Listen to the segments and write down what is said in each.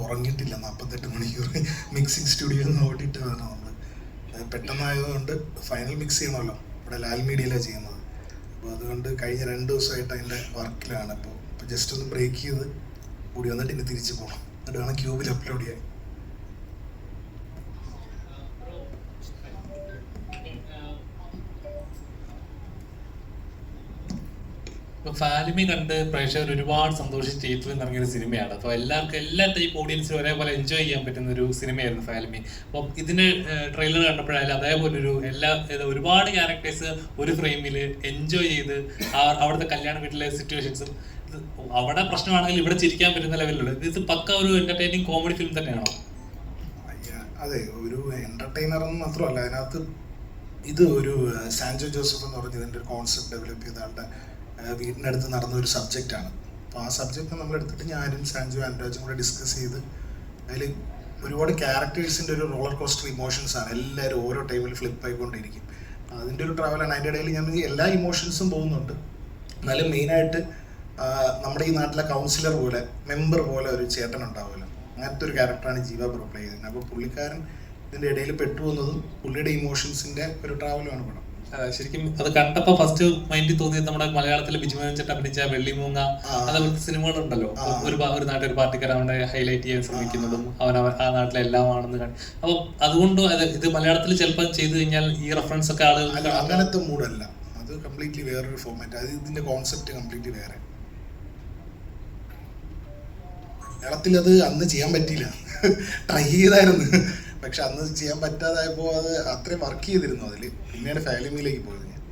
ഉറങ്ങിയിട്ടില്ല 48 മണിക്കൂർ മിക്സിംഗ് സ്റ്റുഡിയോയിൽ നിന്ന് ഓടിയിട്ട് വേണം നമ്മൾ. പെട്ടെന്നായതുകൊണ്ട് ഫൈനൽ മിക്സ് ചെയ്യണമല്ലോ, ഇവിടെ ലാൽ മീഡിയയിലാണ് ചെയ്യുന്നത്. അപ്പോൾ അതുകൊണ്ട് കഴിഞ്ഞ 2 ദിവസമായിട്ട് അതിൻ്റെ വർക്കിലാണ്. ഇപ്പോൾ ജസ്റ്റ് ഒന്ന് ബ്രേക്ക് ചെയ്ത് കൂടി വന്നിട്ട് ഇനി തിരിച്ച് പോകണം, എന്നിട്ട് വേണം ക്യൂബിൽ അപ്ലോഡ് ചെയ്യാൻ. ഫാലിമി കണ്ട് പ്രേക്ഷകർ ഒരുപാട് സന്തോഷിച്ച് തിയേറ്ററിൽ ഇറങ്ങിയൊരു സിനിമയാണ്. അപ്പോൾ എല്ലാവർക്കും എല്ലാ ടൈപ്പ് ഓഡിയൻസിനും ഒരേപോലെ എൻജോയ് ചെയ്യാൻ പറ്റുന്ന ഒരു സിനിമയായിരുന്നു ഫാലിമി. അപ്പം ഇതിന് ട്രെയിലർ കണ്ടപ്പോഴായാലും അതേപോലൊരു ഒരുപാട് ക്യാരക്ടേഴ്സ് ഒരു ഫ്രെയിമിൽ എൻജോയ് ചെയ്ത് അവിടുത്തെ കല്യാണ വീട്ടിലെ സിറ്റുവേഷൻസും അവിടെ പ്രശ്നമാണെങ്കിൽ ഇവിടെ ചിരിക്കാൻ പറ്റുന്ന ലെവലിലുള്ള ഇത് പക്ക ഒരു എന്റർടൈനിങ് കോമഡി ഫിലിം തന്നെയാണോ? അതെ, ഒരു എന്റർടൈനർ എന്ന് മാത്രമല്ല, അതിനകത്ത് ഇത് ഒരു സാൻജോ ജോസഫ് എന്ന് പറഞ്ഞ ഇതിൻ്റെ ഒരു കോൺസെപ്റ്റ് ഡെവലപ്പ് ചെയ്ത ആളുടെ വീടിനടുത്ത് നടന്ന ഒരു സബ്ജക്റ്റാണ്. അപ്പോൾ ആ സബ്ജക്റ്റ് നമ്മളെടുത്തിട്ട് ഞാനും സാൻജോ ആൻഡ്രാജും കൂടെ ഡിസ്കസ് ചെയ്ത് അതിൽ ഒരുപാട് ക്യാരക്ടേഴ്സിൻ്റെ ഒരു റോളർ കോസ്റ്റർ ഇമോഷൻസാണ്. എല്ലാവരും ഓരോ ടൈമിൽ ഫ്ലിപ്പ് ആയിക്കൊണ്ടിരിക്കും. അതിൻ്റെ ഒരു ട്രാവലാണ്. അതിൻ്റെ ഇടയിൽ ഞാൻ എല്ലാ ഇമോഷൻസും പോകുന്നുണ്ട്. എന്നാലും മെയിനായിട്ട് നമ്മുടെ ഈ നാട്ടിലെ കൗൺസിലർ പോലെ, മെമ്പർ പോലെ ഒരു ചേട്ടൻ ഉണ്ടാവുമല്ലോ, അങ്ങനത്തെ ഒരു ക്യാരക്ടറാണ് ജീവ ബ്രോ പ്ലേ ചെയ്തിരുന്നത്. അപ്പോൾ പുള്ളിക്കാരൻ ഇതിൻ്റെ ഇടയിൽ പെട്ടുപോകുന്നതും പുള്ളിയുടെ ഇമോഷൻസിൻ്റെ ഒരു ട്രാവലുമാണ് പടം. ശരിക്കും അത് കണ്ടപ്പോൾ ഫസ്റ്റ് മൈൻഡിൽ തോന്നിയത് നമ്മുടെ മലയാളത്തിലെ ബിജുമോഹൻ ചേട്ടൻ അഭിനയിച്ച വെള്ളിമൂങ്ങ അതേപോലത്തെ സിനിമകളുണ്ടല്ലോ. ഒരു നാട്ടിൽ പാർട്ടിക്കാരൻ അവനെ ഹൈലൈറ്റ് ചെയ്യാൻ ശ്രമിക്കുന്നതും അവൻ ആ നാട്ടിലെ എല്ലാമാണെന്ന് കാണി. അപ്പം അതുകൊണ്ട് ഇത് മലയാളത്തിൽ ചിലപ്പോൾ ചെയ്തു കഴിഞ്ഞാൽ ഈ റെഫറൻസ് ഒക്കെ ആളുകൾ അങ്ങനത്തെ മൂഡല്ല, അത് കംപ്ലീറ്റ്ലി വേറൊരു ഫോർമാറ്റ്. അത് ഇതിന്റെ കോൺസെപ്റ്റ് കംപ്ലീറ്റ്ലി വേറെ. മലയാളത്തിൽ അത് അന്ന് ചെയ്യാൻ പറ്റിയില്ല, ട്രൈ ചെയ്തായിരുന്നു, പക്ഷെ അന്ന് ചെയ്യാൻ പറ്റാതായപ്പോൾ അത് അത്രയും വർക്ക് ചെയ്തിരുന്നു അതിൽ. പിന്നെയാണ് ഫാലിമിയിലേക്ക് പോയത് ഞാൻ.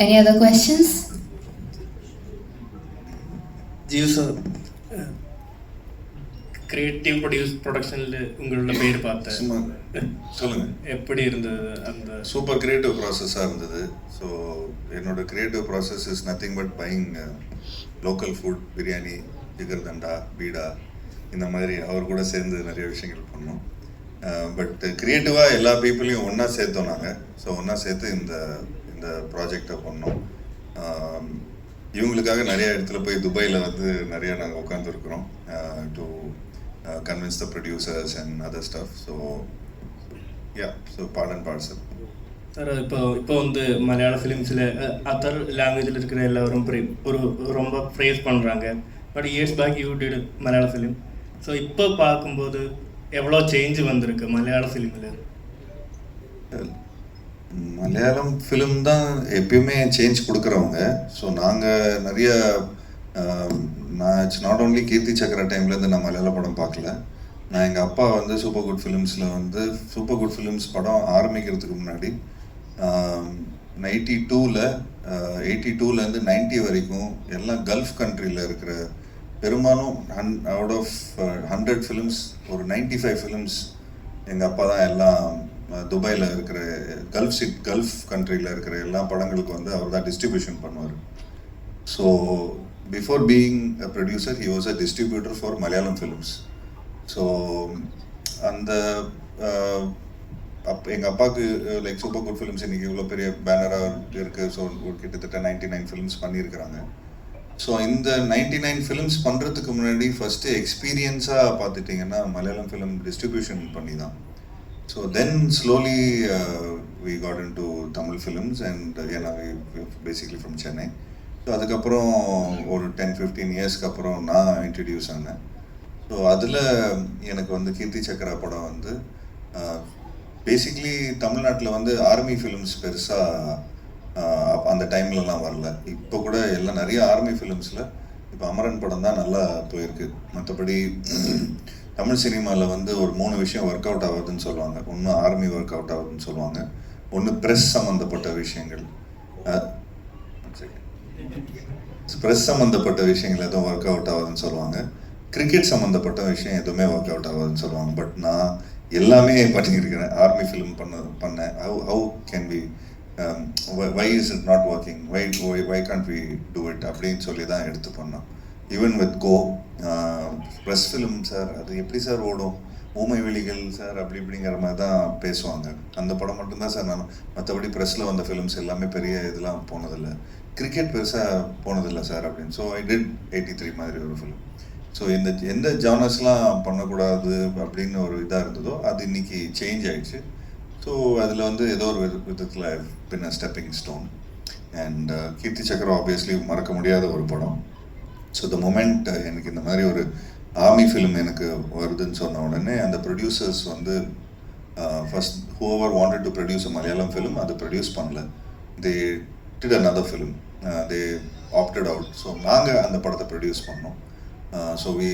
Any other questions? GU sir, creative ப்ரொடக்ஷனில் உங்களோட பேர் பார்த்தேன், சொல்லுங்க எப்படி இருந்தது? அந்த சூப்பர் கிரியேட்டிவ் ப்ராசஸாக இருந்தது. ஸோ என்னோட creative process is nothing but buying local food, biryani, jigarthanda, பீடா, இந்த மாதிரி அவர் கூட சேர்ந்து நிறைய விஷயங்கள் பண்ணோம். பட் கிரியேட்டிவாக எல்லா பீப்புளையும் ஒன்றா சேர்த்தோம் நாங்கள். ஸோ ஒன்றா சேர்த்து இந்த ப்ராஜெக்டை பண்ணோம். இவங்களுக்காக நிறைய இடத்துல போய் துபாயில் வந்து நிறையா நாங்கள் உட்காந்துருக்குறோம் to convince the producers and other stuff. So yeah, so part and parcel. Sir, இப்போ வந்து மலையாள ஃபிலிம்ஸில் அதர் லாங்குவேஜில் இருக்கிற எல்லாரும் ஒரு ரொம்ப ப்ரேஸ் பண்ணுறாங்க. But years back you did Malayala film. So இப்போ பார்க்கும்போது எவ்வளோ சேஞ்ச் வந்திருக்கு மலையாள ஃபிலிமில்? மலையாளம் ஃபிலிம் தான் எப்பயுமே சேஞ்ச் கொடுக்குறவங்க. ஸோ நாங்கள் நிறைய இட்ஸ் நாட் ஓன்லி கீர்த்தி சக்கரா டைம்லேருந்து நான் மலையாள படம் பார்க்கல. நான் எங்கள் அப்பா வந்து சூப்பர் குட் ஃபிலிம்ஸில் வந்து சூப்பர் குட் ஃபிலிம்ஸ் படம் ஆரம்பிக்கிறதுக்கு முன்னாடி 82லேருந்து 90 வரைக்கும் எல்லாம் கல்ஃப் கண்ட்ரியில் இருக்கிற பெரும்பாலும் அவுட் ஆஃப் 100 ஃபிலிம்ஸ் ஒரு 95 ஃபிலிம்ஸ் எங்கள் அப்பா தான் எல்லாம் துபாயில் இருக்கிற கல்ஃப் கண்ட்ரியில் இருக்கிற எல்லா படங்களுக்கு வந்து அவர் தான் டிஸ்ட்ரிபியூஷன் பண்ணுவார். So before being a producer, he was a distributor for Malayalam films. So அந்த எங்கள் அப்பாவுக்கு லைக் சூப்பர் குட் ஃபிலிம்ஸ் இன்றைக்கி இவ்வளோ பெரிய பேனராக இருக்குது. ஸோ கிட்டத்தட்ட 99 ஃபிலிம்ஸ் பண்ணியிருக்கிறாங்க. ஸோ இந்த 99 ஃபிலிம்ஸ் பண்ணுறதுக்கு முன்னாடி ஃபஸ்ட்டு எக்ஸ்பீரியன்ஸாக பார்த்துட்டிங்கன்னா மலையாளம் ஃபிலிம் டிஸ்ட்ரிபியூஷன் பண்ணி தான். So then slowly we got in to Tamil films and ஏன்னா பேசிக்லி ஃப்ரம் சென்னை. ஸோ அதுக்கப்புறம் ஒரு 10-15 இயர்ஸ்க்கு அப்புறம் நான் இன்ட்ரடியூஸ் ஆனேன். ஸோ அதில் எனக்கு வந்து கீர்த்தி சக்கரா படம் வந்து பேசிக்லி தமிழ்நாட்டில் வந்து ஆர்மி ஃபிலிம்ஸ் பெருசாக அந்த டைம்லலாம் வரல. இப்போ கூட எல்லாம் நிறைய ஆர்மி ஃபிலிம்ஸில் இப்போ அமரன் படம் தான் நல்லா போயிருக்கு. மற்றபடி தமிழ் சினிமாவில் வந்து ஒரு 3 விஷயம் ஒர்க் அவுட் ஆகுதுன்னு சொல்லுவாங்க. ஒன்று ஆர்மி ஒர்க் அவுட் ஆகுதுன்னு சொல்லுவாங்க, ஒன்று ப்ரெஸ் சம்மந்தப்பட்ட விஷயங்கள், ப்ரெஸ் சம்மந்தப்பட்ட விஷயங்கள் எதுவும் ஒர்க் அவுட் ஆகுதுன்னு சொல்லுவாங்க, கிரிக்கெட் சம்மந்தப்பட்ட விஷயம் எதுவுமே ஒர்க் அவுட் ஆகுதுன்னு சொல்லுவாங்க. பட் நான் எல்லாமே பண்ணியிருக்கிறேன். ஆர்மி ஃபிலிம் பண்ணேன். How can we why is it not working, why can't we do it அப்படின்னு சொல்லி தான் எடுத்து பண்ணோம். Even with go press film sir அது எப்படி சார் ஓடும், ஊமை விழிகள் சார் அப்படி இப்படிங்கிற மாதிரி தான் பேசுவாங்க. அந்த படம் மட்டும்தான் சார் நான், மற்றபடி ப்ரெஸ்ஸில் வந்த ஃபிலிம்ஸ் எல்லாமே பெரிய இதெல்லாம் போனதில்லை. கிரிக்கெட் பெருசாக போனதில்லை சார் அப்படின்னு. ஸோ ஐ டிட் 83 மாதிரி ஒரு ஃபிலிம். ஸோ எந்த ஜானர்ஸ்லாம் பண்ணக்கூடாது அப்படின்னு ஒரு இதாக இருந்ததோ அது இன்னைக்கு சேஞ்ச் ஆயிடுச்சு. ஸோ அதில் வந்து ஏதோ ஒரு விதத்தில் பின் அ ஸ்டெப்பிங் ஸ்டோன். அண்ட் கீர்த்தி சக்கரம் ஆப்வியஸ்லி மறக்க முடியாத ஒரு படம். ஸோ த மொமெண்ட் எனக்கு இந்த மாதிரி ஒரு ஆர்மி ஃபிலிம் எனக்கு வருதுன்னு சொன்ன உடனே அந்த ப்ரொடியூசர்ஸ் வந்து first who wanted to produce a Malayalam film அதை ப்ரொடியூஸ் பண்ணல. They did another film, they opted out. So நாங்கள் அந்த படத்தை ப்ரொடியூஸ் பண்ணோம். So we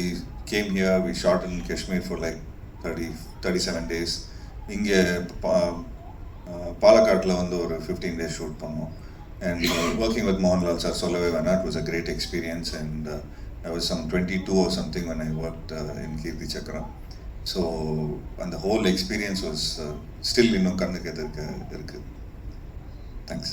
came here, we shot in Kashmir for like 37 days. இங்கே பாலக்காட்டில் வந்து ஒரு 15 days ஷூட் பண்ணோம். And working with Mohanlal sir, சொல்லவே வேணாம், it was a great experience. And I was some 22 or something when I worked in Kirti Chakra. So and the whole experience was still இன்னும் கண்ணுக்கு எதிர்க்க இருக்கு. Thanks.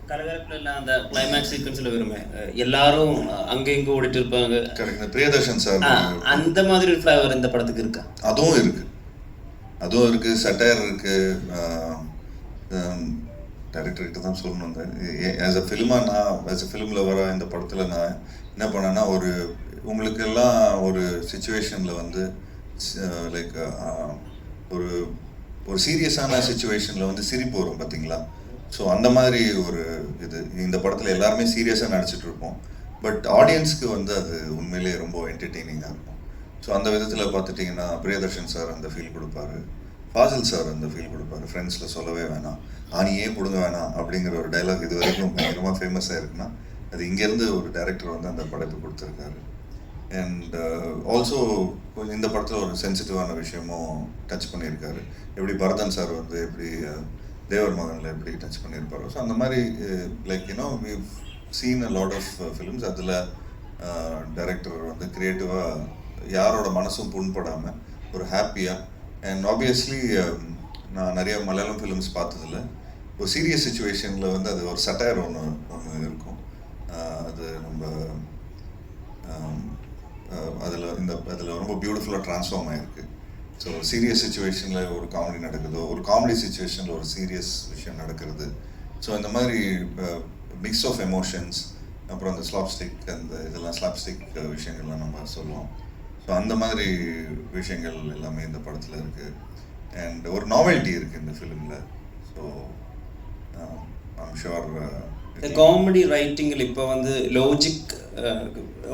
கலகலப்பில் அந்த climax சீக்வன்ஸில் வருமே எல்லாரும் அங்கே இங்கே ஓடிட்டு இருப்பாங்க. கரெக்ட். பிரியதர்ஷன் சார் அந்த மாதிரி ஒரு ஃப்ளேவர் இந்த படத்துக்கு இருக்கா? அதுவும் இருக்கு. சட்டையர் இருக்கு. டைரக்டர்கிட்ட தான் சொல்லணும். ஆஸ் அ ஃபிலிமில் வர இந்த படத்தில் நான் என்ன பண்ணேன்னா, உங்களுக்கு எல்லாம் ஒரு சுச்சுவேஷனில் வந்து லைக் ஒரு சீரியஸான சுச்சுவேஷனில் வந்து சிரிப்பு வரும் பார்த்தீங்களா? ஸோ அந்த மாதிரி ஒரு இந்த படத்தில் எல்லாருமே சீரியஸாக நடிச்சிட்டு இருப்போம். பட் ஆடியன்ஸ்க்கு வந்து அது உண்மையிலேயே ரொம்ப என்டர்டெய்னிங்காக இருக்கும். ஸோ அந்த விதத்தில் பார்த்துட்டிங்கன்னா பிரியதர்ஷன் சார் அந்த ஃபீல் கொடுப்பாரு, ஃபாசில் சார் அந்த ஃபீல் கொடுப்பாரு. ஃப்ரெண்ட்ஸில் சொல்லவே வேணாம், ஆணியே கொடுங்க வேணாம் அப்படிங்கிற ஒரு டைலாக் இது வரைக்கும் பயங்கரமாக ஃபேமஸாக இருக்குன்னா அது இங்கேருந்து ஒரு டைரக்டர் வந்து அந்த படைப்பு கொடுத்துருக்காரு. அண்ட் ஆல்சோ இந்த படத்தில் ஒரு சென்சிட்டிவான விஷயமும் டச் பண்ணியிருக்காரு. எப்படி பரதன் சார் வந்து எப்படி தேவர் மகனில் எப்படி டச் பண்ணியிருப்பாரோ, ஸோ அந்த மாதிரி like you know we seen a lot of films. அதில் டைரக்டர் வந்து க்ரியேட்டிவாக யாரோட மனசும் புண்படாமல் ஒரு ஹாப்பியாக. அண்ட் ஆப்வியஸ்லி நான் நிறைய மலையாளம் ஃபிலிம்ஸ் பார்த்ததில்ல. ஒரு சீரியஸ் சுச்சுவேஷனில் வந்து அது ஒரு சட்டையர் ஒன்று இருக்கும். அது நம்ம அதில் ரொம்ப பியூட்டிஃபுல்லாக ட்ரான்ஸ்ஃபார்ம் ஆகிருக்கு. ஸோ சீரியஸ் சுச்சுவேஷனில் ஒரு காமெடி நடக்குதோ, ஒரு காமெடி சுச்சுவேஷனில் ஒரு சீரியஸ் விஷயம் நடக்கிறது. ஸோ இந்த மாதிரி மிக்ஸ் ஆஃப் எமோஷன்ஸ், அப்புறம் அந்த ஸ்லாப்ஸ்டிக் இதெல்லாம் ஸ்லாப்ஸ்டிக் விஷயங்கள்லாம் நம்ம சொல்லுவோம். ஸோ அந்த மாதிரி விஷயங்கள் எல்லாமே இந்த படத்தில் இருக்குது. அண்ட் ஒரு நாவல்ட்டி இருக்குது இந்த ஃபிலிமில். ஸோ ஐம் ஷுர் இந்த காமெடி ரைட்டிங்கில் இப்போ வந்து லாஜிக்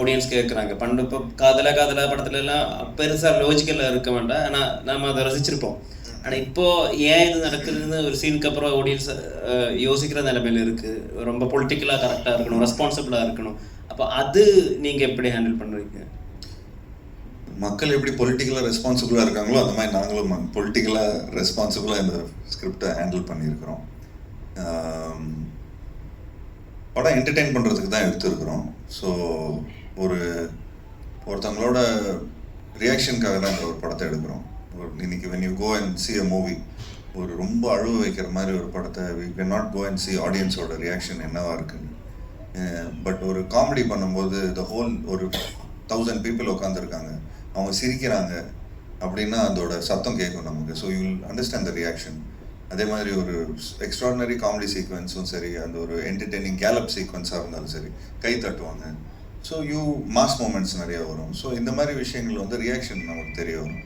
ஆடியன்ஸ் கேட்குறாங்க. பண்டு இப்போ காதலா படத்துல எல்லாம் பெருசாக லாஜிக்கெல்லாம் இருக்க வேண்டாம், ஆனால் நம்ம அதை ரசிச்சிருப்போம். ஆனால் இப்போது ஏன் இது நடக்குதுன்னு ஒரு சீனுக்கு அப்புறம் ஆடியன்ஸ் யோசிக்கிற நிலைமையில் இருக்குது. ரொம்ப பொலிட்டிக்கலாக கரெக்டாக இருக்கணும், ரெஸ்பான்சிபிளாக இருக்கணும். அப்போ அது நீங்கள் எப்படி ஹேண்டில் பண்ணுறீங்க? மக்கள் எப்படி பொலிட்டிக்கலாக ரெஸ்பான்சிபிளாக இருக்காங்களோ அந்த மாதிரி நாங்களும் பொலிட்டிக்கலாக ரெஸ்பான்சிபிளாக இந்த ஸ்கிரிப்டை ஹேண்டில் பண்ணியிருக்கிறோம். படம் என்டர்டெயின் பண்ணுறதுக்கு தான் எடுத்துருக்குறோம். ஸோ ஒருத்தவங்களோட ரியாக்ஷனுக்காக தான் இந்த ஒரு படத்தை எடுக்கிறோம். இன்னைக்கு when you go and see a movie, ஒரு ரொம்ப அழுவ வைக்கிற மாதிரி ஒரு படத்தை we cannot go and see ஆடியன்ஸோட ரியாக்ஷன் என்னவா இருக்குன்னு. பட் ஒரு காமெடி பண்ணும்போது ஒரு 1000 people உட்காந்துருக்காங்க, அவங்க சிரிக்கிறாங்க அப்படின்னா அதோட சத்தம் கேட்கும் நமக்கு. So you will understand the reaction. அதே மாதிரி ஒரு எக்ஸ்ட்ராடினரி காமெடி சீக்வன்ஸும் சரி, அந்த ஒரு என்டர்டெய்னிங் கேலப் சீக்வன்ஸாக இருந்தாலும் சரி, கை தட்டுவாங்க. ஸோ மாஸ் மூமெண்ட்ஸ் நிறைய வரும். ஸோ இந்த மாதிரி விஷயங்கள் வந்து ரியாக்ஷன் நமக்கு தெரிய வரும்.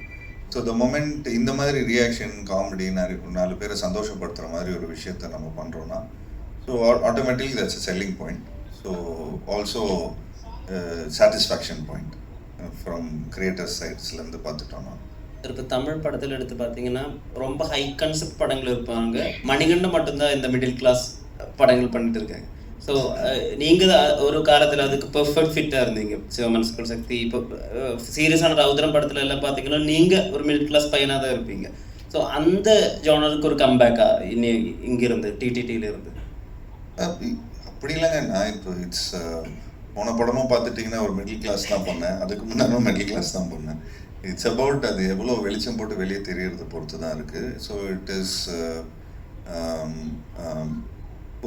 ஸோ த மொமெண்ட் இந்த மாதிரி ரியாக்ஷன் காமெடி 4 பேரை சந்தோஷப்படுத்துகிற மாதிரி ஒரு விஷயத்தை நம்ம பண்ணுறோன்னா so automatically that's a selling point. So also satisfaction point from creators சைட்ஸ்லேருந்து பார்த்துட்டோம்னா. இப்போ தமிழ் படத்தில் எடுத்து பார்த்தீங்கன்னா ரொம்ப ஹை கான்செப்ட் படங்கள் இருப்பாங்க. மணிகண்டன் மட்டும்தான் இந்த மிடில் கிளாஸ் படங்கள் பண்ணிட்டு இருக்காங்க. ஸோ நீங்கள் ஒரு காலத்தில் அதுக்கு பெர்ஃபெக்ட் ஃபிட்டாக இருந்தீங்க. சிவமன் ஸ்கூல் சக்தி, இப்போ சீரியஸான ரவுத்ரம் படத்தில் எல்லாம் பார்த்தீங்கன்னா நீங்கள் ஒரு மிடில் கிளாஸ் பையனாக தான் இருப்பீங்க. ஸோ அந்த ஜானருக்கு ஒரு கம்பேக்கா இங்கிருந்து டிடிடியிலிருந்து? அப்படி இல்லைங்க. நான் இப்போ போன படமும் பார்த்துட்டிங்கன்னா ஒரு மிடில் கிளாஸ் தான் பண்ணேன், அதுக்கு முன்னாலும் மிடில் கிளாஸ் தான் பண்ணேன். இட்ஸ் அபவுட் அது எவ்வளோ வெளிச்சம் போட்டு வெளியே தெரியறதை பொறுத்து தான் இருக்குது. ஸோ இட் இஸ்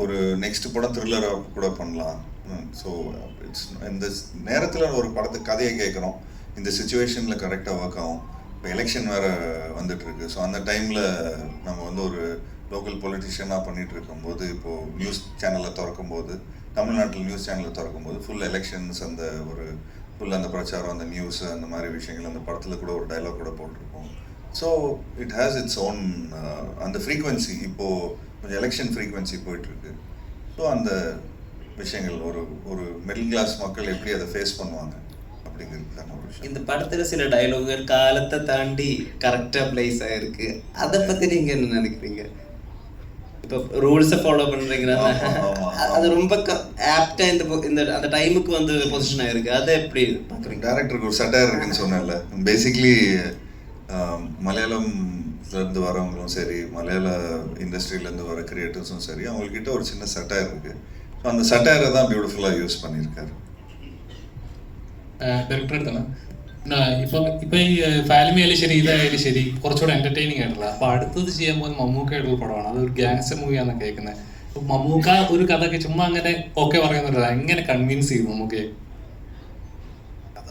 ஒரு நெக்ஸ்ட் படம் த்ரில்லராக கூட பண்ணலாம். ஸோ இட்ஸ் இந்த நேரத்தில் ஒரு படத்துக்கு கதையை கேட்குறோம், இந்த சுச்சுவேஷனில் கரெக்டாக ஒர்க் ஆகும். இப்போ எலெக்ஷன் வேறு வந்துட்டுருக்கு. ஸோ அந்த டைமில் நம்ம வந்து ஒரு லோக்கல் பொலிட்டிஷியனாக பண்ணிகிட்டு இருக்கும்போது, இப்போது நியூஸ் சேனலை திறக்கும்போது, தமிழ்நாட்டில் நியூஸ் சேனலை திறக்கும்போது ஃபுல் எலெக்ஷன்ஸ், அந்த ஒரு ஃபுல் அந்த பிரச்சாரம், அந்த நியூஸ், அந்த மாதிரி விஷயங்கள் அந்த படத்தில் கூட ஒரு டைலாக் கூட போட்டிருப்போம். So it has its own அந்த ஃப்ரீக்வன்சி. இப்போது கொஞ்சம் எலெக்ஷன் ஃப்ரீக்வன்சி போயிட்டுருக்கு. ஸோ அந்த விஷயங்கள் ஒரு மிடில் கிளாஸ் மக்கள் எப்படி அதை ஃபேஸ் பண்ணுவாங்க அப்படிங்கிறதுக்கான ஒரு விஷயம். இந்த படத்துல சில டயலாகுகள் காலத்தை தாண்டி கரெக்டா பிளேஸ் ஆயிருக்கு. அதை பத்தி நீங்க என்ன நினைக்கிறீங்க? இப்போ ரூல்ஸை ஃபாலோ பண்றீங்கன்னா அது ரொம்ப ஆப்டா இந்த அந்த டைமுக்கு வந்து பொசிஷன் ஆயிருக்கு. அதை எப்படி பாக்குறீங்க? டேரக்டருக்கு ஒரு சட்டையர் இருக்குன்னு சொன்னேன்ல. பேசிக்லி மலையாளம்லேருந்து வரவங்களும் சரி, மலையாள இண்டஸ்ட்ரியிலேருந்து வர கிரியேட்டர்ஸும் சரி, அவங்கக்கிட்ட ஒரு சின்ன சட்டையர் இருக்குது. ஸோ அந்த சட்டையரை தான் பியூட்டிஃபுல்லாக யூஸ் பண்ணியிருக்காரு. ഡയറക്ടർ എടുത്താണ് ഇപ്പൊ ഈ ഫാലിമി ആയാലും ശരി, ഇതായാലും ശരി, കുറച്ചുകൂടെ എന്റർടൈനിങ് ആയിട്ടുള്ള. അപ്പൊ അടുത്തത് ചെയ്യാൻ പോകുന്ന മമ്മൂക്ക ആയിട്ടുള്ള പടമാണ്. അത് ഒരു ഗ്യാങ്സ്റ്റർ മൂവിയാണെന്ന് കേൾക്കുന്നത്. അപ്പൊ മമ്മൂക്ക ഒരു കഥയൊക്കെ ചുമ്മാ അങ്ങനെ ഓക്കെ പറയുന്നില്ല, എങ്ങനെ കൺവിൻസ് ചെയ്തു മമ്മൂക്കയെ? കഥ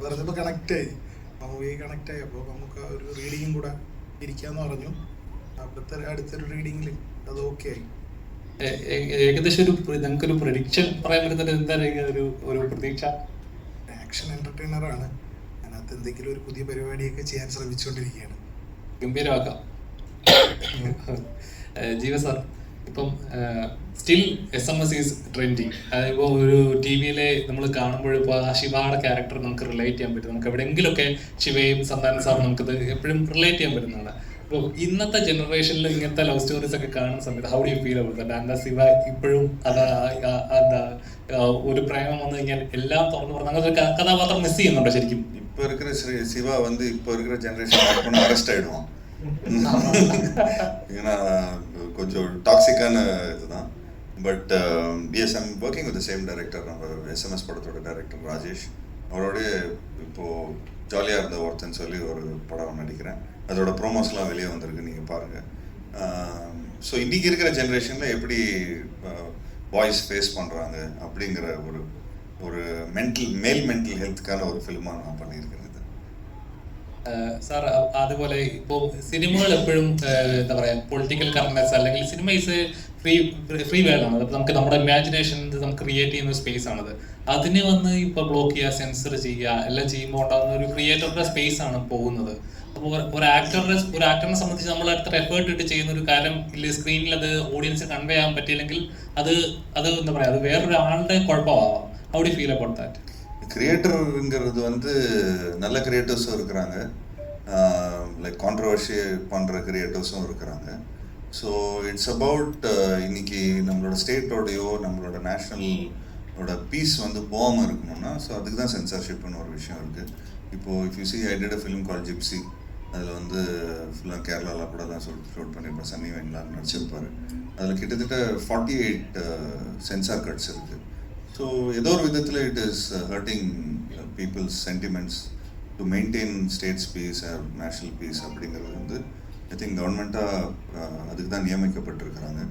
പറഞ്ഞപ്പോൾ കണക്റ്റായി, മമ്മൂക്കയെ കണക്റ്റായി. അപ്പോൾ നമുക്ക് ഒരു റീഡിങ്ങും കൂടെ ഇരിക്കാന്ന് പറഞ്ഞു. അടുത്തൊരു റീഡിങ്ങിൽ അത് ഓക്കെ ആയി. ഏകദേശം നമുക്കൊരു പ്രഡിക്ഷൻ പറയാൻ പറ്റുന്നത് എന്തായാലും ഒരു പ്രതീക്ഷ? ആക്ഷൻ എന്റർടൈനറാണ്. അതിനകത്ത് എന്തെങ്കിലും ഒരു പുതിയ പരിപാടിയൊക്കെ ചെയ്യാൻ ശ്രമിച്ചുകൊണ്ടിരിക്കുകയാണ്. ഗംഭീരമാക്കാം. ജീവ സാർ, ഇപ്പം സ്റ്റിൽ SMS ഈസ് ട്രെൻഡിങ്. ഇപ്പോൾ ഒരു TV-യിലെ നമ്മൾ കാണുമ്പോൾ ഇപ്പോൾ ആ ശിവയുടെ ക്യാരക്ടർ നമുക്ക് റിലേറ്റ് ചെയ്യാൻ പറ്റും. നമുക്ക് എവിടെയെങ്കിലുമൊക്കെ ശിവയും സന്താനം സാറും നമുക്കത് എപ്പോഴും റിലേറ്റ് ചെയ്യാൻ പറ്റുന്നതാണ്. അപ്പോൾ ഇന്നത്തെ ജനറേഷനിൽ ഇങ്ങനത്തെ ലവ് സ്റ്റോറീസ് ഒക്കെ കാണുന്ന സമയത്ത് how do you feel about that? എന്താ ശിവ ഇപ്പോഴും എന്താ ഒരു പ്രേമം വന്നു കഴിഞ്ഞാൽ എല്ലാം തുറന്നു പറഞ്ഞ അങ്ങനെ ഒരു കഥാപാത്രം മിസ് ചെയ്യുന്നുണ്ടോ ശരിക്കും? இப்போ இருக்கிற சிவா வந்து இப்போ இருக்கிற ஜென்ரேஷன் அரெஸ்ட் ஆகிடுவான். ஏன்னா கொஞ்சம் டாக்ஸிக்கான இதுதான். But yes, I'm working with the same director. நம்ம SMS படத்தோட டைரக்டர் ராஜேஷ், அவரோடய இப்போது ஜாலியாக இருந்த ஒருத்தன்னு சொல்லி ஒரு படம் நடிக்கிறேன். அதோட ப்ரோமோஸ்லாம் வெளியே வந்திருக்கு, நீங்கள் பாருங்கள். ஸோ இன்றைக்கி இருக்கிற ஜென்ரேஷனில் எப்படி பாய்ஸ் ஃபேஸ் பண்ணுறாங்க அப்படிங்கிற ஒரு மேல் மென்டல் ஹெல்த்துக்கான ஒரு ஃபிலிமாக நான் பண்ணியிருக்கிறேன். സാർ, അതുപോലെ ഇപ്പോൾ സിനിമകൾ എപ്പോഴും എന്താ പറയുക, പൊളിറ്റിക്കൽ കറക്റ്റ്നെസ് അല്ലെങ്കിൽ സിനിമ ഈസ് ഫ്രീ വേൾഡാണ്. അപ്പോൾ നമുക്ക് നമ്മുടെ ഇമാജിനേഷൻ നമുക്ക് ക്രിയേറ്റ് ചെയ്യുന്ന ഒരു സ്പേസ് ആണത്. അതിന് വന്ന് ഇപ്പോൾ ബ്ലോക്ക് ചെയ്യുക, സെൻസർ ചെയ്യുക എല്ലാം ചെയ്യുമ്പോൾ ഉണ്ടാകുന്ന ഒരു ക്രിയേറ്ററുടെ സ്പേസ് ആണ് പോകുന്നത്. അപ്പോൾ ഒരു ആക്ടറിനെ സംബന്ധിച്ച് നമ്മൾ അത്ര എഫേർട്ട് ഇട്ട് ചെയ്യുന്ന ഒരു കാര്യം ഇല്ല, സ്ക്രീനിൽ അത് ഓഡിയൻസ് കൺവേ ചെയ്യാൻ പറ്റിയില്ലെങ്കിൽ അത് എന്താ പറയുക, അത് വേറൊരാളുടെ കുഴപ്പമാവാം. How do feel about that? கிரியேட்டருங்கிறது வந்து நல்ல கிரியேட்டர்ஸும் இருக்கிறாங்க, லைக் கான்ட்ரவர்ஷி பண்ணுற கிரியேட்டர்ஸும் இருக்கிறாங்க. ஸோ இட்ஸ் அபவுட் இன்னைக்கு நம்மளோட ஸ்டேட்டோடையோ நம்மளோட நேஷ்னலோட பீஸ் வந்து போகாமல் இருக்கணும்னா, ஸோ அதுக்கு தான் சென்சார்ஷிப்னு ஒரு விஷயம் இருக்குது. இப்போது if you see I did a film call gypsy, அதில் வந்து ஃபுல்லாக கேரளாவில் கூட தான் ஷூட் பண்ணியிருப்பேன். சன்னி வெயின்லாம் நடிச்சிருப்பார். அதில் கிட்டத்தட்ட 48 சென்சார் கட்ஸ் இருக்குது. ஸோ ஏதோ ஒரு விதத்தில் it is hurting people's sentiments to maintain states peace, national peace அப்படிங்கிறது வந்து ஐ திங்க் கவர்மெண்ட்டாக அதுக்கு தான் நியமிக்கப்பட்டிருக்கிறாங்க.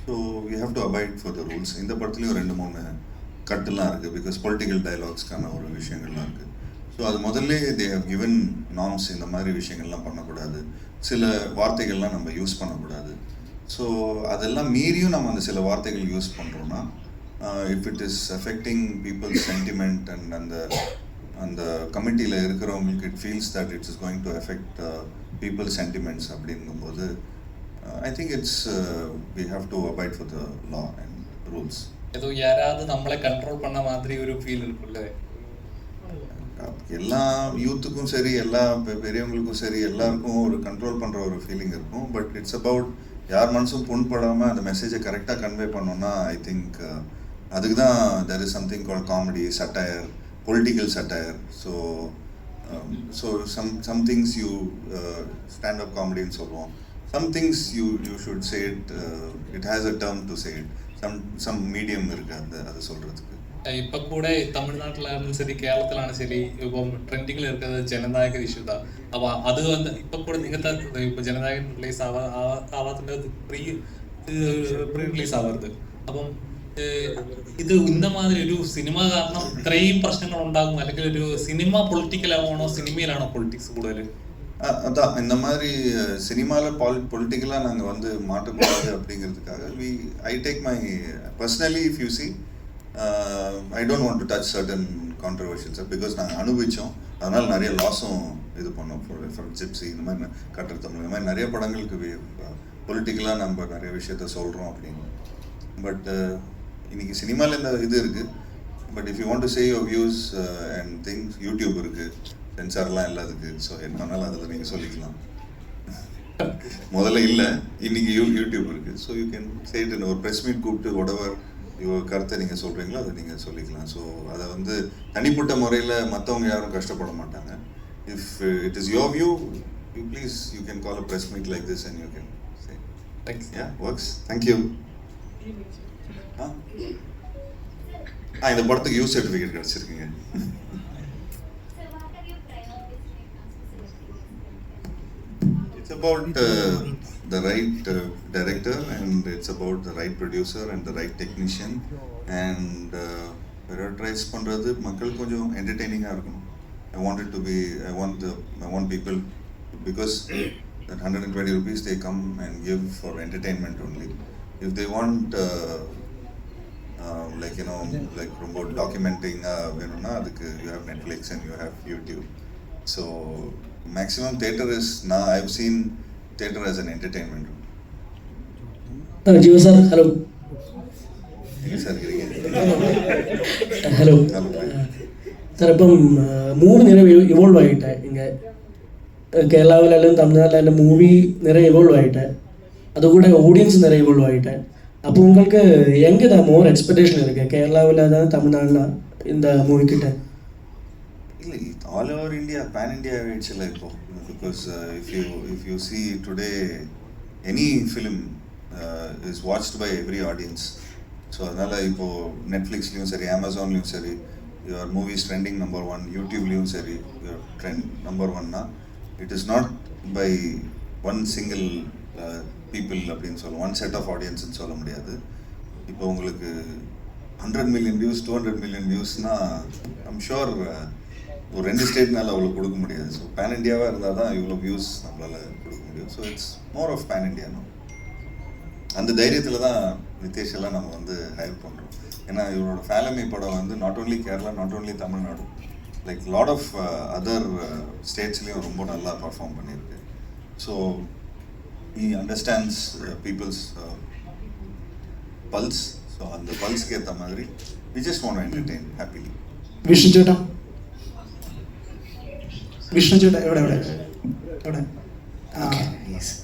So we have to abide for the rules. இந்த படத்துலேயும் 2-3 கட்டுலாம் இருக்குது, பிகாஸ் பொலிட்டிக்கல் டைலாக்ஸ்க்கான ஒரு விஷயங்கள்லாம் இருக்குது. ஸோ அது முதல்ல தே ஹவ் கிவன் நார்ம்ஸ். இந்த மாதிரி விஷயங்கள்லாம் பண்ணக்கூடாது, சில வார்த்தைகள்லாம் நம்ம யூஸ் பண்ணக்கூடாது. ஸோ அதெல்லாம் மீறியும் நம்ம அந்த சில வார்த்தைகள் யூஸ் பண்ணுறோன்னா, if it is affecting people's sentiment and அந்த கமிட்டியில் இருக்கிறவங்களுக்கு it feels that it's is going to effect people's sentiments அப்படிங்கும்போது I think it's we have to abide for the law and rules. ஏதோ யாராவது நம்மளை கண்ட்ரோல் பண்ண மாதிரி ஒரு ஃபீல் இருக்குல்ல? எல்லா யூத்துக்கும் சரி, எல்லா பெரியவங்களுக்கும் சரி, எல்லாருக்கும் ஒரு கண்ட்ரோல் பண்ணுற ஒரு ஃபீலிங் இருக்கும். பட் இட்ஸ் அபவுட் யார் மனசும் புண்படாமல் அந்த மெசேஜை கரெக்டாக கன்வே பண்ணோன்னா ஐ திங்க் அதுக்கு தான் there is something call comedy, satire, political satire. So some things you stand up காமெடின்னு சொல்லுவோம். Some things you should say it has a term to say it. Some medium இருக்குது அது சொல்கிறதுக்கு. ഇപ്പൊ കൂടെ തമിഴ്നാട്ടിലാണെങ്കിലും ശരി, കേരളത്തിലാണെങ്കിലും ശരി, ഇപ്പം ട്രെൻഡിങ്ങിൽ ഇരിക്കുന്നത് ജനനായക ഇഷ്യൂ தான். അപ്പോൾ അത് வந்து ഇപ്പൊ കൂടെ നിങ്ങത്തെ ഇപ്പൊ ജനനായകൻ റിലീസ് ആവാത്തതിന്റെ പ്രീ റിലീസ് ആവരുത്. അപ്പം ഇത് இந்த மாதிரி ഒരു സിനിമ കാരണം ഇത്രയും പ്രശ്നങ്ങൾ ഉണ്ടാകും, അല്ലെങ്കിൽ ഒരു സിനിമ പൊളിറ്റിക്കലാണോ സിനിമയിലാണോ പൊളിറ്റിക്സ് കൂടുതൽ? அதான் இந்த மாதிரி சினிமாவில் பொலிட்டிக்கலாக நாங்கள் வந்து மாட்டக்கூடாது அப்படிங்கிறதுக்காக I take my personally if you see I don't want to touch certain controversials because நாங்கள் அனுபவித்தோம், அதனால் நிறைய லாஸும் இது பண்ணோம். ஃபார் ஜிப்சி இந்த மாதிரி கட்டுற தமிழ் இந்த மாதிரி நிறைய படங்களுக்கு பொலிட்டிக்கலாக நம்ம நிறைய விஷயத்த சொல்கிறோம் அப்படின்னு. பட் இன்னைக்கு சினிமாவில் இந்த இது இருக்குது. But if you want to say your views and things, YouTube இருக்குது, சென்சார்லாம் எல்லாத்துக்கு. ஸோ என்ன வேணாலும் அதில் நீங்கள் சொல்லிக்கலாம். முதல்ல இல்லை, இன்னைக்கு யூடியூப் இருக்குது. So you can say it. ஒரு ப்ரெஸ் மீட் கூப்பிட்டு உடவர் கருத்தை நீங்கள் சொல்கிறீங்களோ அதை நீங்கள் சொல்லிக்கலாம். ஸோ அதை வந்து தனிப்பட்ட முறையில் மற்றவங்க யாரும் கஷ்டப்பட மாட்டாங்க. If it is your view, you please you can call a press meet like this and you can say thanks. Yeah works. Thank you. இந்த படத்துக்கு யூ சர்டிஃபிகேட் கிடச்சிருக்குங்க. It's about the right director, and it's about the right producer and the right technician, and prioritize பண்றது மக்கள் கொஞ்சம் entertaining-ஆ இருக்கணும். I want people, because that 120 rupees they come and give for entertainment only. If they want like you know, like ரொம்ப documenting வேணும்னா அதுக்கு you have Netflix and you have YouTube. So maximum theater is, now I've seen theater as an entertainment. ജീവ sir, hello. Hello sir, ഇപ്പം movie നിറയെ evolve ആയിട്ട് ഇങ്ങനെ കേരളാവിലെല്ലാം തമിഴ്നാട്ടിലെല്ലാം movie നിറയെ evolve ആയിട്ട്, അതുകൂടെ ഓഡിയൻസ് നിറയെ இவால்வ் ஆகிட்டேன். அப்போ உங்களுக்கு எங்கே தான் மோர் எக்ஸ்பெக்டேஷன் இருக்குது, கேரளாவில் தான் தமிழ்நாட்டில் இந்த மூவிக்கிட்ட? இல்லை, all over India, pan India ஆகிடுச்சு இல்லை இப்போ. Because if you see today any film is watched by every audience. So அதனால் இப்போது நெட்ஃப்ளிக்ஸ்லேயும் சரி, அமேசான்லேயும் சரி, யுவர் மூவிஸ் ட்ரெண்டிங் நம்பர் 1, யூடியூப்லேயும் சரி யுவர் ட்ரெண்ட் நம்பர் 1னா it is not by one single people அப்படின்னு சொல்ல, ஒன் செட் ஆஃப் ஆடியன்ஸ்ன்னு சொல்ல முடியாது. இப்போ உங்களுக்கு 100 மில்லியன் வியூஸ், 200 மில்லியன் வியூஸ்னால் ஐம் ஷுர் ஒரு 2 ஸ்டேட்னால அவ்வளோ கொடுக்க முடியாது. ஸோ பேன் இண்டியாவாக இருந்தால் தான் இவ்வளோ வியூஸ் நம்மளால் கொடுக்க முடியும். So it's more of pan இண்டியானோ. அந்த தைரியத்தில் தான் நிதேஷ் எல்லாம் நம்ம வந்து ஹையர் பண்ணுறோம். ஏன்னா இவரோட ஃபேலமி படம் வந்து not only Kerala, not only Tamil Nadu, like lot of other ஸ்டேட்ஸ்லேயும் ரொம்ப நல்லா பர்ஃபார்ம் பண்ணியிருக்கு. So he understands people's pulse. So அந்த பல்ஸ்க்கு ஏற்ற மாதிரி we just want to entertain happily. Vishnu ചേട്ടാ, എവിടെ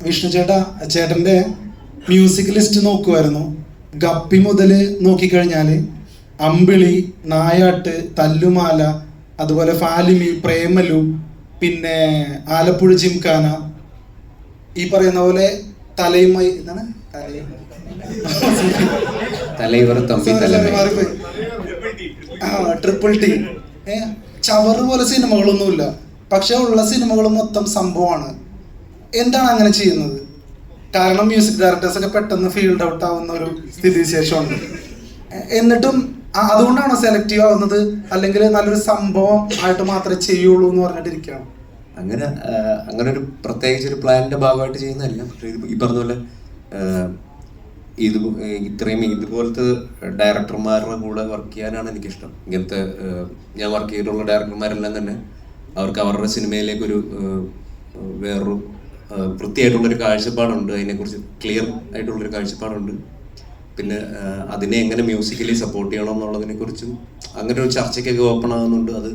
വിഷ്ണു ചേട്ടാ, ചേട്ടൻ്റെ മ്യൂസിക് ലിസ്റ്റ് നോക്കുമായിരുന്നു. ഗപ്പി മുതൽ നോക്കിക്കഴിഞ്ഞാൽ അമ്പിളി, നായാട്ട്, തല്ലുമാല, അതുപോലെ ഫാലിമി, പ്രേമലു, പിന്നെ ആലപ്പുഴ ജിംഖാന, ഈ പറയുന്ന പോലെ തലയുമായി എന്താണ് ട്രിപ്പിൾ ടി, ചവറ് പോലെ സിനിമകളൊന്നുമില്ല, പക്ഷെ ഉള്ള സിനിമകൾ മൊത്തം സംഭവമാണ്. എന്താണ് അങ്ങനെ ചെയ്യുന്നത്? കാരണം മ്യൂസിക് ഡയറക്ടേഴ്സൊക്കെ പെട്ടെന്ന് ഫീൽഡ് ഔട്ട് ആവുന്ന ഒരു സ്ഥിതിവിശേഷമുണ്ട്. എന്നിട്ടും അതുകൊണ്ടാണോ സെലക്റ്റീവ് ആവുന്നത്, അല്ലെങ്കിൽ നല്ലൊരു സംഭവം ആയിട്ട് മാത്രമേ ചെയ്യുള്ളൂ എന്ന് പറഞ്ഞിട്ടിരിക്കുകയാണ്? അങ്ങനെ ഒരു പ്രത്യേകിച്ച് ഒരു പ്ലാനിൻ്റെ ഭാഗമായിട്ട് ചെയ്യുന്നതല്ല. പക്ഷേ ഈ പറഞ്ഞ പോലെ ഇത്രയും ഇതുപോലത്തെ ഡയറക്ടർമാരുടെ കൂടെ വർക്ക് ചെയ്യാനാണ് എനിക്കിഷ്ടം. ഇങ്ങനത്തെ ഞാൻ വർക്ക് ചെയ്തിട്ടുള്ള ഡയറക്ടർമാരെല്ലാം തന്നെ അവർക്ക് അവരുടെ സിനിമയിലേക്കൊരു വേറൊരു വൃത്തിയായിട്ടുള്ളൊരു കാഴ്ചപ്പാടുണ്ട്, അതിനെക്കുറിച്ച് ക്ലിയർ ആയിട്ടുള്ളൊരു കാഴ്ചപ്പാടുണ്ട്. പിന്നെ അതിനെ എങ്ങനെ മ്യൂസിക്കലി സപ്പോർട്ട് ചെയ്യണം എന്നുള്ളതിനെക്കുറിച്ചും അങ്ങനെ ഒരു ചർച്ചയ്ക്കൊക്കെ ഓപ്പൺ ആകുന്നുണ്ട്.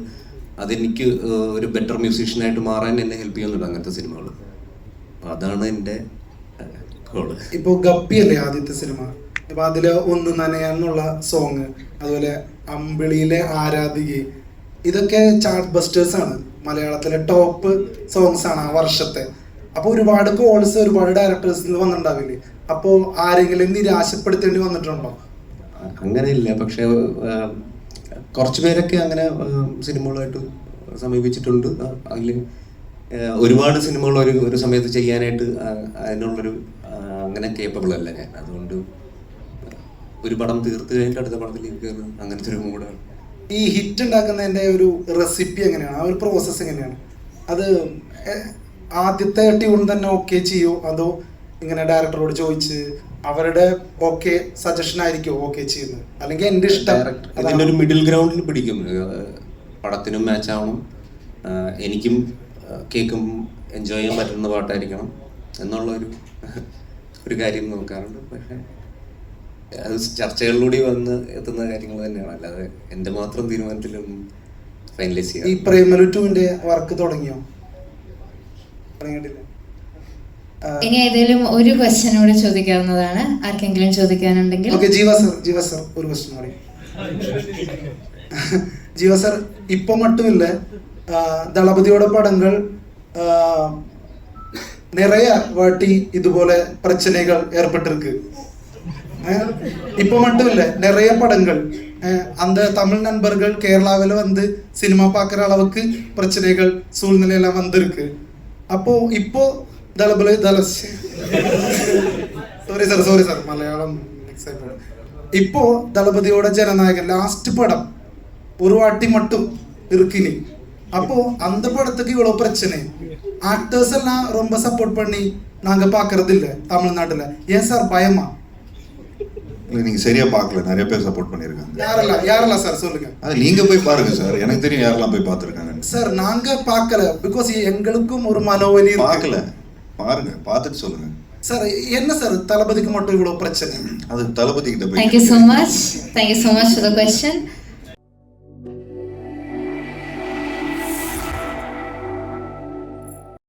അതെനിക്ക് ഒരു ബെറ്റർ മ്യൂസീഷ്യനായിട്ട് മാറാൻ എന്നെ ഹെൽപ്പ് ചെയ്യുന്നുണ്ട് അങ്ങനത്തെ സിനിമകൾ. അപ്പോൾ അതാണ് എൻ്റെ ഗോള്. ഇപ്പോൾ ഗപ്പി അല്ലേ ആദ്യത്തെ സിനിമ, അപ്പോൾ അതിൽ ഒന്ന് നനയാന്നുള്ള സോങ്, അതുപോലെ അമ്പിളിയിലെ ആരാധികെ, ഇതൊക്കെ ചാർട്ട് ബസ്റ്റേഴ്സ് ആണ്, മലയാളത്തിലെ ടോപ്പ് സോങ്സ് ആണ് ആ വർഷത്തെ. അപ്പോൾ ഒരുപാട് കോൾസ് ഒരുപാട് ഡയറക്ടേഴ്സിൽ നിന്ന് വന്നിട്ടുണ്ടാവില്ലേ? അപ്പോൾ ആരെങ്കിലും നിരാശപ്പെടുത്തേണ്ടി വന്നിട്ടുണ്ടോ? അങ്ങനെയില്ല, പക്ഷേ കുറച്ച് പേരൊക്കെ അങ്ങനെ സിനിമകളുമായിട്ട് സമീപിച്ചിട്ടുണ്ട്. അതിൽ ഒരുപാട് സിനിമകൾ ഒരു സമയത്ത് ചെയ്യാനായിട്ട് അതിനുള്ളൊരു അങ്ങനെ കേപ്പബിൾ അല്ല ഞാൻ. അതുകൊണ്ട് ഒരു പടം തീർത്ത് കഴിഞ്ഞിട്ട് അടുത്ത പടത്തിലേക്ക് കയറുക, അങ്ങനത്തെ ഒരു മൂഡാണ്. ഈ ഹിറ്റ് ഉണ്ടാക്കുന്നതിൻ്റെ ഒരു റെസിപ്പി എങ്ങനെയാണ്, ആ ഒരു പ്രോസസ്സ് എങ്ങനെയാണ്? അത് ആദ്യത്തെ ട്യൂൺ തന്നെ ഓക്കെ ചെയ്യോ, അതോ ഇങ്ങനെ ഡയറക്ടറോട് ചോദിച്ച് അവരുടെ ഓക്കെ സജഷൻ ആയിരിക്കും ഓക്കെ ചെയ്യുന്നത്, അല്ലെങ്കിൽ എൻ്റെ ഇഷ്ടം ഇതിൻ്റെ ഒരു മിഡിൽ ഗ്രൗണ്ടിൽ പിടിക്കും. പടത്തിനും മാച്ച് ആവണം, എനിക്കും കേൾക്കും എൻജോയ് ചെയ്യാൻ പറ്റുന്ന പാട്ടായിരിക്കണം എന്നുള്ള ഒരു കാര്യം നോക്കാറുണ്ട്. പക്ഷേ അത് ചർച്ചകളിലൂടെ വന്ന് എത്തുന്ന കാര്യങ്ങൾ തന്നെയാണ്, അല്ലാതെ എൻ്റെ മാത്രം തീരുമാനത്തിലൊന്നും ഫൈനലൈസ് ചെയ്യാം. ഈ പ്രേമലു 2-ന്റെ വർക്ക് തുടങ്ങിയോ? തുടങ്ങിയിട്ടില്ല. ഇനി ഏതെങ്കിലും ഒരു ക്വസ്റ്റ്യൻ കൂടെ ചോദിക്കാവുന്നതാണ്, ആർക്കെങ്കിലും ചോദിക്കാനുണ്ടെങ്കിൽ. ഓക്കെ, ജീവ സർ ഒരു ക്വസ്റ്റ്യൻ കൂടി. ജീവ സർ, ഇപ്പൊ മട്ടുമില്ല ദളപതിയോட പടങ്ങൾ நிறைய வாட்டி இதுபோல பிரச்சனைகள் ஏற்பட்டிருக்கு. இப்போ மட்டும் இல்லை, நிறைய படங்கள் அந்த தமிழ் நண்பர்கள் கேரளாவில் வந்து சினிமா பார்க்குற அளவுக்கு பிரச்சனைகள் சூழ்நிலையெல்லாம் வந்திருக்கு. அப்போ இப்போ സോറി സാർ മലയാളം മിക്സ് ആയി പോകണം. இப்போ தளபதியோட ஜனநாயகன் லாஸ்ட் படம் ஒரு வாட்டி மட்டும் இருக்குனி. அப்போ அந்த படத்துக்கு இவ்வளவு பிரச்சனை, ஆக்டர்ஸ் எல்லாம் ரொம்ப சப்போர்ட் பண்ணி நாங்க பாக்குறது இல்ல தமிழ்நாட்டுல. ஏன் சார் பயமா? இல்லை, நீங்கள் சரியாக பார்க்கல, நிறைய பேர் சப்போர்ட் பண்ணியிருக்காங்க. யாரெல்லாம் சார் சொல்லுங்க. அது நீங்கள் போய் பாருங்க சார், எனக்கு தெரியும் யாரெல்லாம் போய் பார்த்துருக்காங்க. சார் நாங்க பார்க்கல, பிகாஸ் எங்களுக்கும் ஒரு மனோவலி பார்க்கல, பாருங்க, பார்த்துட்டு சொல்லுங்க சார். என்ன சார் தளபதிக்கு மட்டும் இவ்வளவு பிரச்சனை? அது தளபதி கிட்ட போய். Thank you so much for the question.